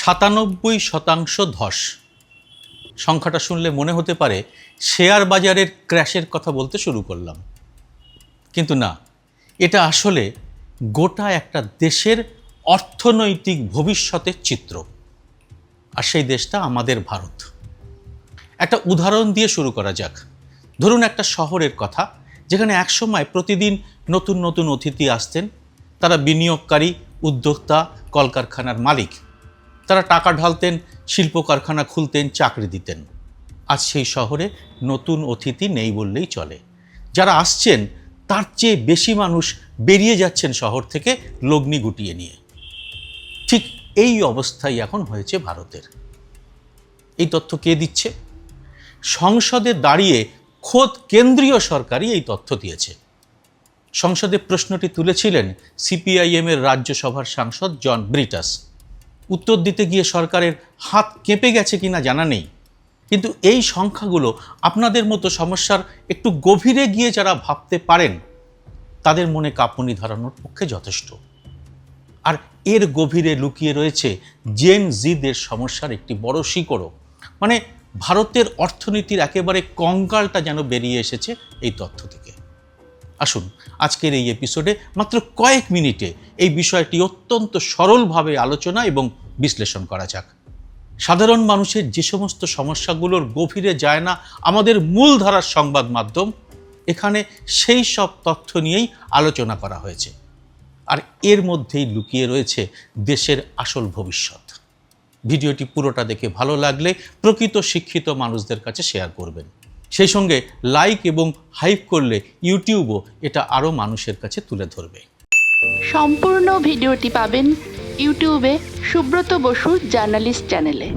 97% ধস। সংখ্যাটা শুনলে মনে হতে পারে শেয়ার বাজারের ক্র্যাশের কথা বলতে শুরু করলাম, কিন্তু না, এটা আসলে গোটা একটা দেশের অর্থনৈতিক ভবিষ্যতের চিত্র। আর সেই দেশটা আমাদের ভারত। একটা উদাহরণ দিয়ে শুরু করা যাক। ধরুন একটা শহরের কথা, যেখানে একসময় প্রতিদিন নতুন নতুন অতিথি আসতেন। তারা বিনিয়োগকারী, উদ্যোক্তা, কলকারখানার মালিক। তারা টাকা ঢালতেন, শিল্প কারখানা খুলতেন, চাকরি দিতেন। আজ সেই শহরে নতুন অতিথি নেই বললেই চলে। যারা আসছেন তার চেয়ে বেশি মানুষ বেরিয়ে যাচ্ছেন শহর থেকে লগ্নি গুটিয়ে নিয়ে। ঠিক এই অবস্থাই এখন হয়েছে ভারতের। এই তথ্য কে দিচ্ছে? সংসদে দাঁড়িয়ে খোদ কেন্দ্রীয় সরকারই এই তথ্য দিয়েছে। সংসদে প্রশ্নটি তুলেছিলেন সিপিআইএমের রাজ্যসভার সাংসদ জন ব্রিটাস। উত্তর দিতে গিয়ে সরকারের হাত কেঁপে গেছে কিনা জানা নেই, কিন্তু এই সংখ্যাগুলো আপনাদের মতো সমস্যার একটু গভীরে গিয়ে যারা ভাবতে পারেন তাদের মনে কাঁপুনি ধরানোর পক্ষে যথেষ্ট। আর এর গভীরে লুকিয়ে রয়েছে জেন জিদের সমস্যার একটি বড় শিকড়ও। মানে ভারতের অর্থনীতির একেবারে কঙ্কালটা যেন বেরিয়ে এসেছে এই তথ্য থেকে। আসুন আজকের এই এপিসোডে মাত্র কয়েক মিনিটে এই বিষয়টি অত্যন্ত সরলভাবে আলোচনা এবং বিশ্লেষণ করা যাক। সাধারণ মানুষের যে সমস্ত সমস্যাগুলোর গভীরে যায় না আমাদের মূলধারার সংবাদ মাধ্যম, এখানে সেই সব তথ্য নিয়েই আলোচনা করা হয়েছে। আর এর মধ্যেই লুকিয়ে রয়েছে দেশের আসল ভবিষ্যৎ। ভিডিওটি পুরোটা দেখে ভালো লাগলে প্রকৃত শিক্ষিত মানুষদের কাছে শেয়ার করবেন। সেই সঙ্গে লাইক এবং হাইপ করলে ইউটিউবও এটা আরও মানুষের কাছে তুলে ধরবে। সম্পূর্ণ ভিডিওটি পাবেন ইউটিউবে সুব্রত বসু জার্নালিস্ট চ্যানেলে।